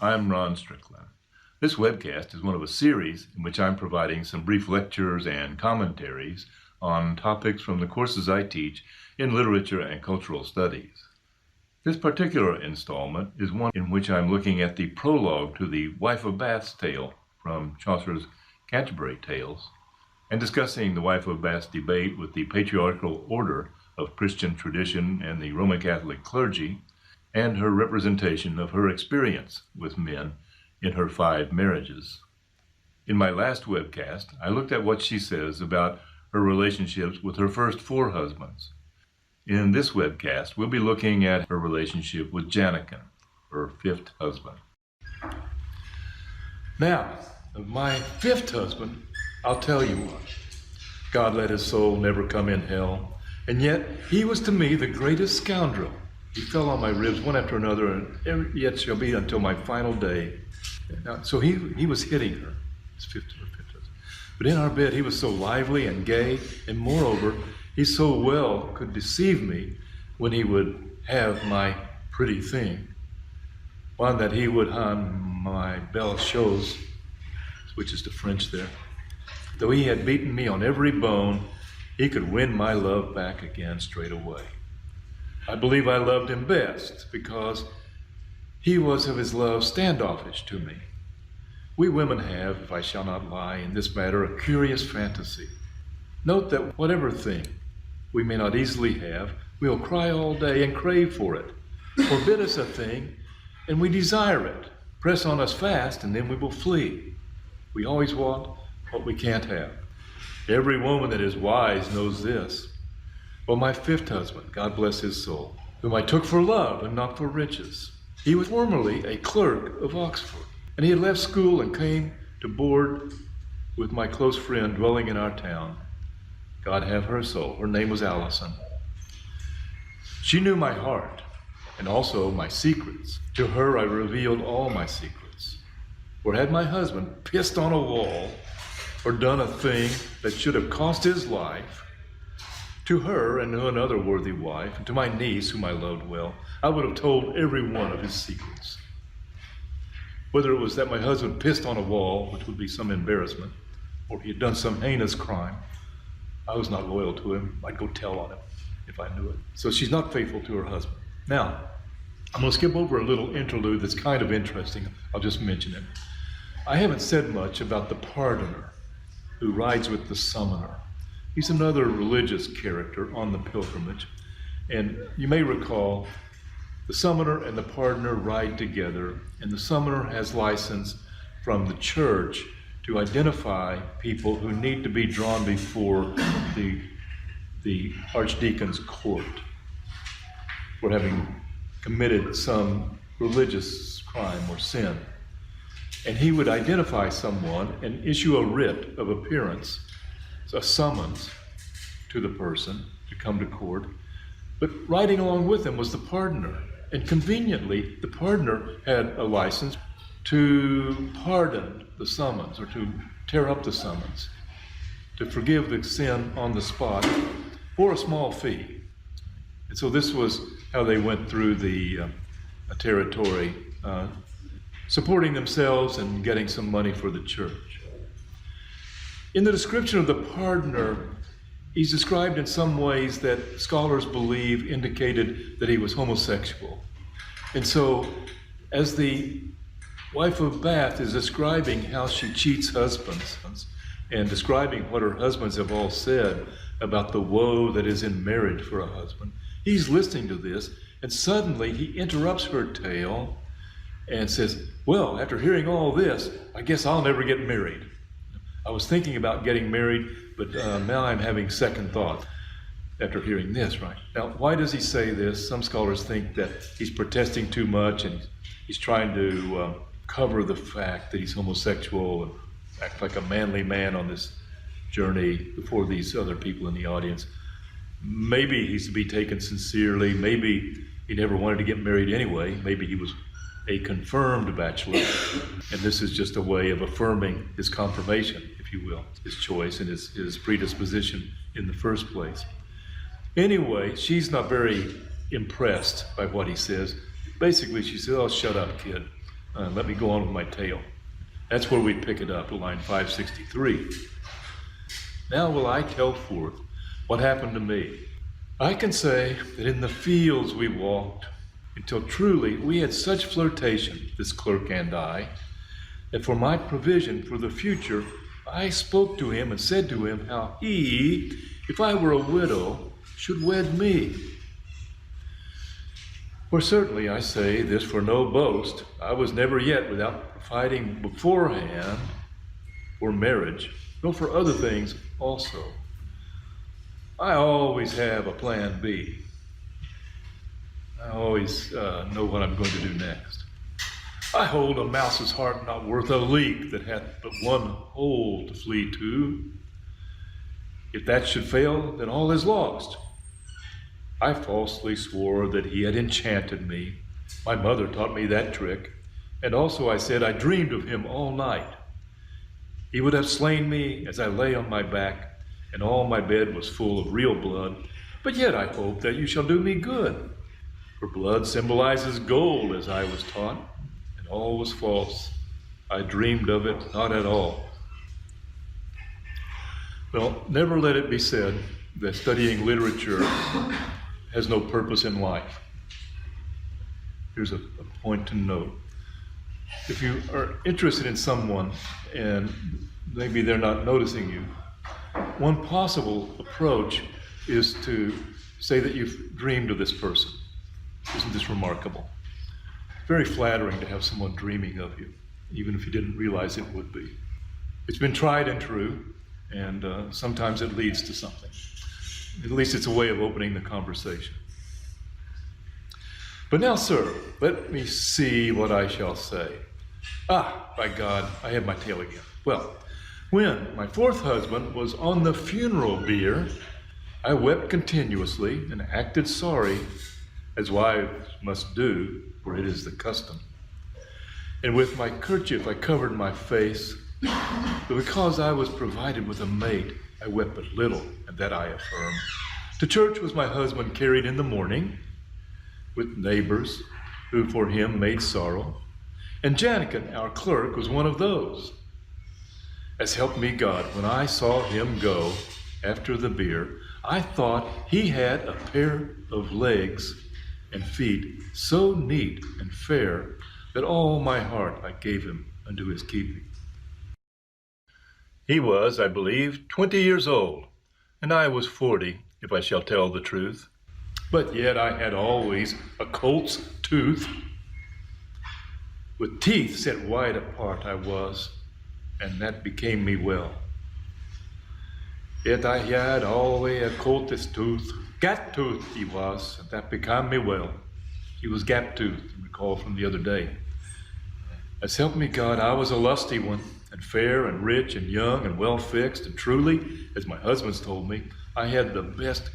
I'm Ron Strickland. This webcast is one of a series in which I'm providing some brief lectures and commentaries on topics from the courses I teach in literature and cultural studies. This particular installment is one in which I'm looking at the prologue to the Wife of Bath's tale from Chaucer's Canterbury Tales, and discussing the Wife of Bath's debate with the patriarchal order of Christian tradition and the Roman Catholic clergy, and her representation of her experience with men in her 5 marriages. In my last webcast, I looked at what she says about her relationships with her first 4 husbands. In this webcast, we'll be looking at her relationship with Janikin, her 5th husband. Now, of my 5th husband, I'll tell you what. God let his soul never come in hell, and yet he was to me the greatest scoundrel. He fell on my ribs one after another, and yet shall be until my final day. Now, so he was hitting her, his 5th husband. But in our bed, he was so lively and gay, and moreover, he so well could deceive me when he would have my pretty thing. One that he would on my belle chose, which is the French there. Though he had beaten me on every bone, he could win my love back again straight away. I believe I loved him best because he was of his love standoffish to me. We women have, if I shall not lie, in this matter, a curious fantasy. Note that whatever thing we may not easily have, we'll cry all day and crave for it. Forbid us a thing, and we desire it. Press on us fast, and then we will flee. We always want what we can't have. Every woman that is wise knows this. Well, my 5th husband, God bless his soul, whom I took for love and not for riches. He was formerly a clerk of Oxford, and he had left school and came to board with my close friend dwelling in our town. God have her soul. Her name was Allison. She knew my heart and also my secrets. To her I revealed all my secrets. For had my husband pissed on a wall or done a thing that should have cost his life, to her and to another worthy wife, and to my niece, whom I loved well, I would have told every one of his secrets. Whether it was that my husband pissed on a wall, which would be some embarrassment, or he had done some heinous crime, I was not loyal to him. I'd go tell on him if I knew it. So she's not faithful to her husband. Now, I'm going to skip over a little interlude that's kind of interesting. I'll just mention it. I haven't said much about the pardoner who rides with the summoner. He's another religious character on the pilgrimage. And you may recall the summoner and the pardoner ride together, and the summoner has license from the church to identify people who need to be drawn before the archdeacon's court for having committed some religious crime or sin. And he would identify someone and issue a writ of appearance, a summons to the person to come to court. But riding along with him was the pardoner. And conveniently, the pardoner had a license to pardon the summons or to tear up the summons, to forgive the sin on the spot for a small fee. And so this was how they went through the territory, supporting themselves and getting some money for the church. In the description of the pardoner, he's described in some ways that scholars believe indicated that he was homosexual. And so, as the Wife of Bath is describing how she cheats husbands and describing what her husbands have all said about the woe that is in marriage for a husband, he's listening to this, and suddenly he interrupts her tale and says, well, after hearing all this, I guess I'll never get married. I was thinking about getting married, but now I'm having second thought after hearing this, right? Now, why does he say this? Some scholars think that he's protesting too much and he's trying to cover the fact that he's homosexual and act like a manly man on this journey before these other people in the audience. Maybe he's to be taken sincerely. Maybe he never wanted to get married anyway. Maybe he was a confirmed bachelor, and this is just a way of affirming his confirmation, if you will, his choice and his predisposition in the first place. Anyway, she's not very impressed by what he says. Basically, she says, oh, shut up, kid. Let me go on with my tale. That's where we pick it up, at line 563. Now will I tell forth what happened to me. I can say that in the fields we walked, until truly we had such flirtation, this clerk and I, that for my provision for the future, I spoke to him and said to him how he, if I were a widow, should wed me. For certainly I say this for no boast, I was never yet without providing beforehand for marriage, nor for other things also. I always have a plan B. I always know what I'm going to do next. I hold a mouse's heart not worth a leak that hath but one hole to flee to. If that should fail, then all is lost. I falsely swore that he had enchanted me. My mother taught me that trick, and also I said I dreamed of him all night. He would have slain me as I lay on my back, and all my bed was full of real blood, but yet I hope that you shall do me good. For blood symbolizes gold, as I was taught, and all was false. I dreamed of it not at all. Well, never let it be said that studying literature has no purpose in life. Here's a point to note. If you are interested in someone and maybe they're not noticing you, one possible approach is to say that you've dreamed of this person. Isn't this remarkable? It's very flattering to have someone dreaming of you, even if you didn't realize it would be. It's been tried and true, and sometimes it leads to something. At least it's a way of opening the conversation. But now, sir, let me see what I shall say. By God, I have my tale again. Well, when my fourth husband was on the funeral bier, I wept continuously and acted sorry, as wives must do, for it is the custom. And with my kerchief I covered my face, but because I was provided with a mate, I wept but little, and that I affirm. To church was my husband carried in the morning, with neighbors who for him made sorrow, and Janikin, our clerk, was one of those. As helped me God, when I saw him go after the bier, I thought he had a pair of legs and feet so neat and fair that all my heart I gave him unto his keeping. He was, I believe, 20 years old, and I was 40, if I shall tell the truth. But yet I had always a colt's tooth. With teeth set wide apart I was, and that became me well. Yet I had always a colt's tooth. Gap-toothed he was, and that became me well. He was gap-toothed, recall from the other day. As help me God, I was a lusty one, and fair and rich and young and well fixed, and truly, as my husband's told me, I had the best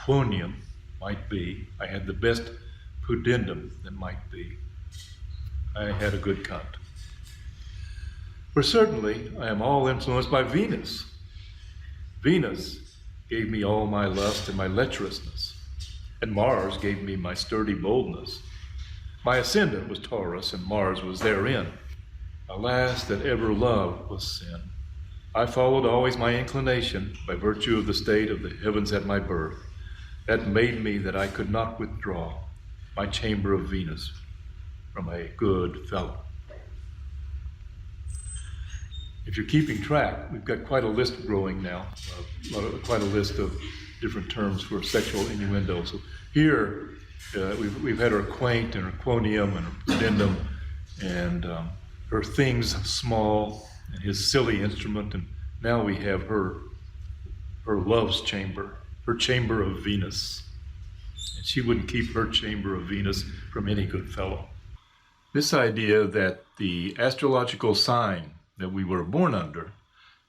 quonium might be. I had the best pudendum that might be. I had a good cunt. For certainly I am all influenced by Venus. Venus gave me all my lust and my lecherousness, and Mars gave me my sturdy boldness. My ascendant was Taurus, and Mars was therein. Alas, that ever love was sin. I followed always my inclination by virtue of the state of the heavens at my birth. That made me that I could not withdraw my chamber of Venus from a good fellow. If you're keeping track, we've got quite a list growing now, quite a list of different terms for sexual innuendo. So here, we've had her quaint and her quonium and her pudendum and her things small and his silly instrument, and now we have her love's chamber, her chamber of Venus. And she wouldn't keep her chamber of Venus from any good fellow. This idea that the astrological sign that we were born under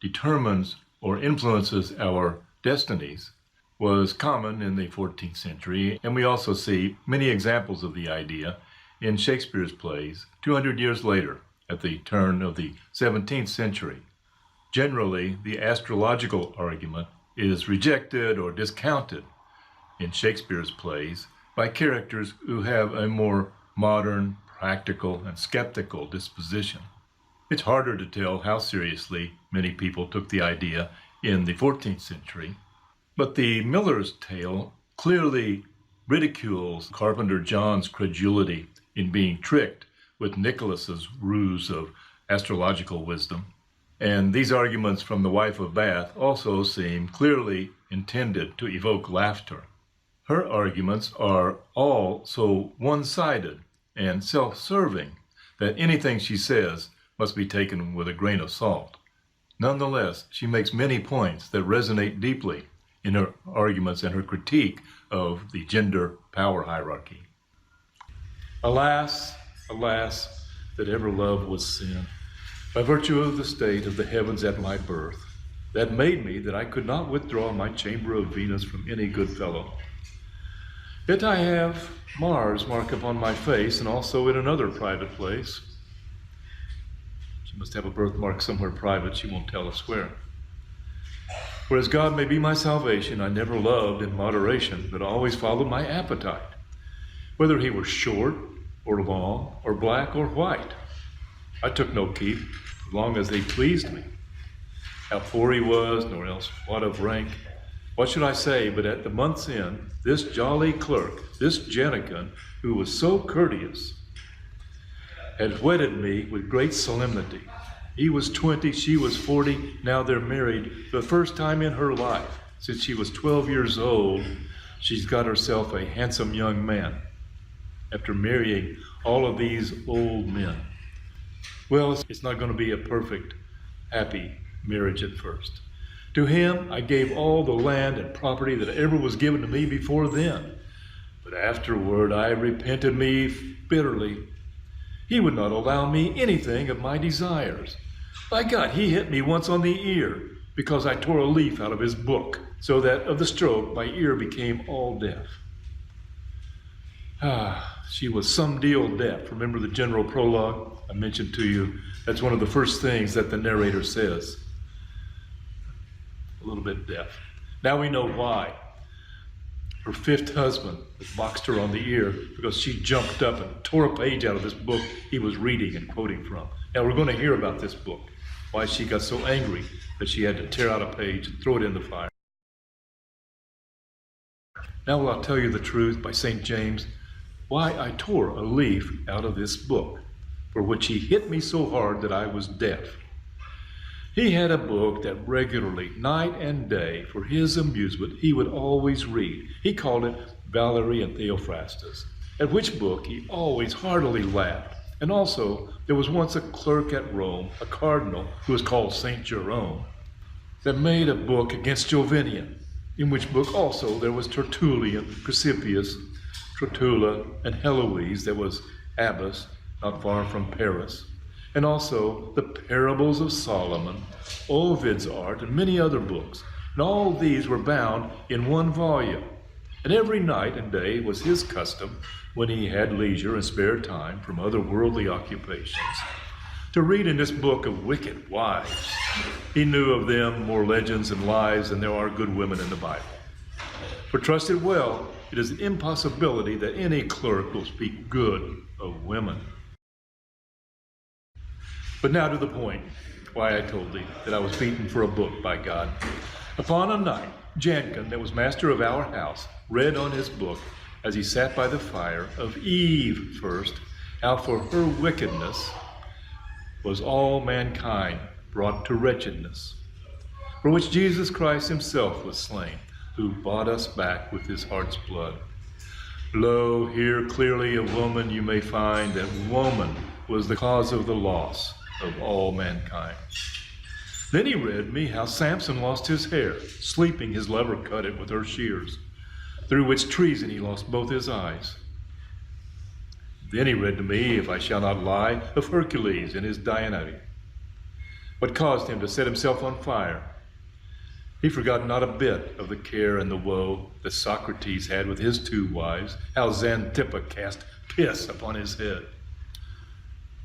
determines or influences our destinies was common in the 14th century, and we also see many examples of the idea in Shakespeare's plays 200 years later at the turn of the 17th century. Generally, the astrological argument is rejected or discounted in Shakespeare's plays by characters who have a more modern, practical and skeptical disposition. It's harder to tell how seriously many people took the idea in the 14th century, but the Miller's Tale clearly ridicules Carpenter John's credulity in being tricked with Nicholas's ruse of astrological wisdom. And these arguments from the wife of Bath also seem clearly intended to evoke laughter. Her arguments are all so one-sided and self-serving that anything she says must be taken with a grain of salt. Nonetheless, she makes many points that resonate deeply in her arguments and her critique of the gender power hierarchy. Alas, alas, that ever love was sin, by virtue of the state of the heavens at my birth, that made me that I could not withdraw my chamber of Venus from any good fellow. Yet I have Mars mark upon my face, and also in another private place. She must have a birthmark somewhere private, she won't tell us where. Whereas God may be my salvation, I never loved in moderation, but always followed my appetite, whether he were short or long, or black or white. I took no keep, as long as they pleased me. How poor he was, nor else what of rank. What should I say, but at the month's end, this jolly clerk, this Jenican, who was so courteous, had wedded me with great solemnity. He was 20, she was 40, now they're married. For the first time in her life, since she was 12 years old, she's got herself a handsome young man, after marrying all of these old men. Well, it's not going to be a perfect, happy marriage at first. To him, I gave all the land and property that ever was given to me before then. But afterward, I repented me bitterly. He would not allow me anything of my desires. By God, he hit me once on the ear because I tore a leaf out of his book, so that of the stroke, my ear became all deaf. She was some deal deaf. Remember the general prologue I mentioned to you? That's one of the first things that the narrator says. A little bit deaf. Now we know why. Her fifth husband boxed her on the ear because she jumped up and tore a page out of this book he was reading and quoting from. Now we're going to hear about this book, why she got so angry that she had to tear out a page and throw it in the fire. Now I'll tell you the truth by St. James, why I tore a leaf out of this book, for which he hit me so hard that I was deaf. He had a book that regularly, night and day, for his amusement, he would always read. He called it Valerie and Theophrastus, at which book he always heartily laughed. And also, there was once a clerk at Rome, a cardinal, who was called St. Jerome, that made a book against Jovinian, in which book also there was Tertullian, Chrysippus, Trotula, and Heloise, that was abbess, not far from Paris, and also the Parables of Solomon, Ovid's Art, and many other books. And all these were bound in one volume. And every night and day was his custom, when he had leisure and spare time from other worldly occupations, to read in this book of wicked wives. He knew of them more legends and lies than there are good women in the Bible. For trust it well, it is an impossibility that any clerk will speak good of women. But now to the point, why I told thee that I was beaten for a book by God. Upon a night, Jankin, that was master of our house, read on his book, as he sat by the fire, of Eve first, how for her wickedness was all mankind brought to wretchedness, for which Jesus Christ himself was slain, who bought us back with his heart's blood. Lo, here clearly of woman you may find that woman was the cause of the loss of all mankind. Then he read me how Samson lost his hair, sleeping his lover cut it with her shears, through which treason he lost both his eyes. Then he read to me, if I shall not lie, of Hercules and his Dianete, what caused him to set himself on fire. He forgot not a bit of the care and the woe that Socrates had with his two wives, how Xanthippe cast piss upon his head.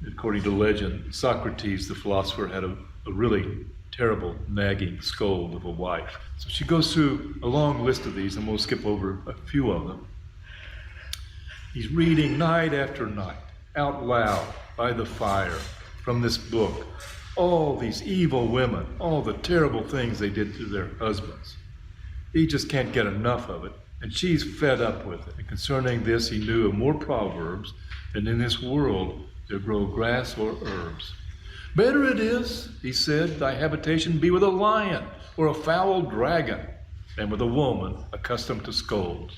According to legend, Socrates, the philosopher, had a really terrible nagging scold of a wife. So she goes through a long list of these, and we'll skip over a few of them. He's reading night after night out loud by the fire from this book all these evil women, all the terrible things they did to their husbands. He just can't get enough of it, and she's fed up with it. And concerning this, he knew of more proverbs than in this world there grow grass or herbs. Better it is, he said, thy habitation be with a lion or a foul dragon than with a woman accustomed to scold.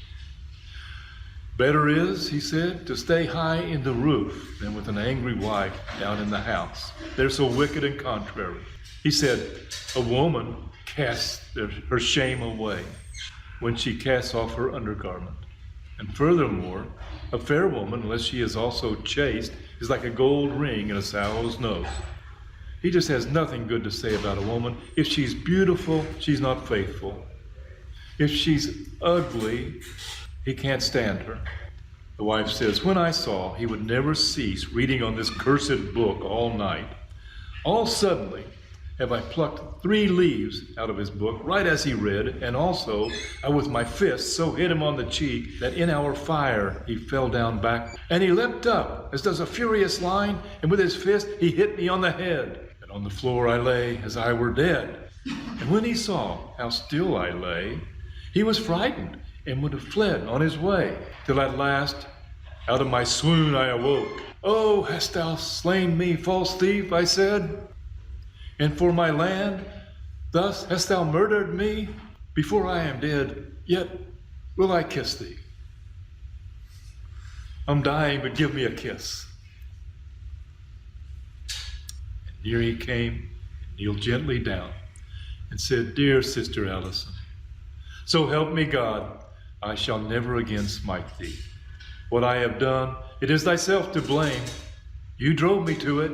Better is, he said, to stay high in the roof than with an angry wife down in the house. They're so wicked and contrary. He said, a woman casts her shame away when she casts off her undergarment. And furthermore, a fair woman, unless she is also chaste, is like a gold ring in a sow's nose. He just has nothing good to say about a woman. If she's beautiful, she's not faithful. If she's ugly, he can't stand her. The wife says, when I saw he would never cease reading on this cursed book all night, all suddenly have I plucked 3 leaves out of his book, right as he read, and also I with my fist so hit him on the cheek that in our fire he fell down back. And he leapt up as does a furious lion, and with his fist he hit me on the head. And on the floor I lay as I were dead. And when he saw how still I lay, he was frightened, and would have fled on his way, till at last out of my swoon I awoke. Oh, hast thou slain me, false thief, I said, and for my land, thus hast thou murdered me? Before I am dead, yet will I kiss thee. I'm dying, but give me a kiss. And near he came, and kneeled gently down, and said, dear Sister Allison, so help me God, I shall never again smite thee. What I have done, it is thyself to blame. You drove me to it,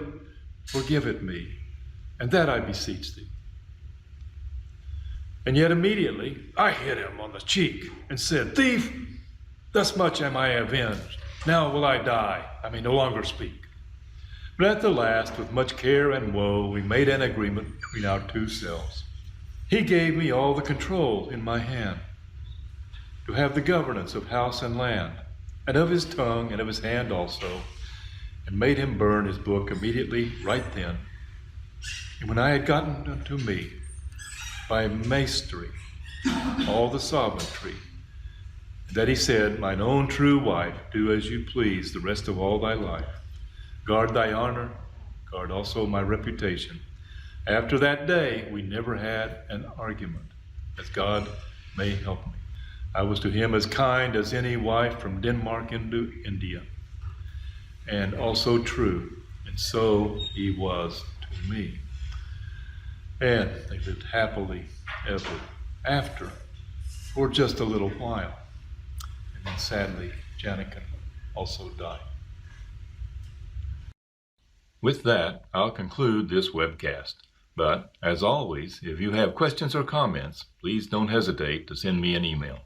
forgive it me, and that I beseech thee. And yet immediately I hit him on the cheek and said, thief, thus much am I avenged. Now will I die, I may no longer speak. But at the last, with much care and woe, we made an agreement between our 2 selves. He gave me all the control in my hand, to have the governance of house and land, and of his tongue and of his hand also, and made him burn his book immediately right then. And when I had gotten unto me, by mastery, all the sovereignty, that he said, mine own true wife, do as you please the rest of all thy life. Guard thy honor, guard also my reputation. After that day, we never had an argument, as God may help me. I was to him as kind as any wife from Denmark into India, and also true, and so he was to me. And they lived happily ever after, for just a little while. And then sadly, Janikin also died. With that, I'll conclude this webcast. But, as always, if you have questions or comments, please don't hesitate to send me an email.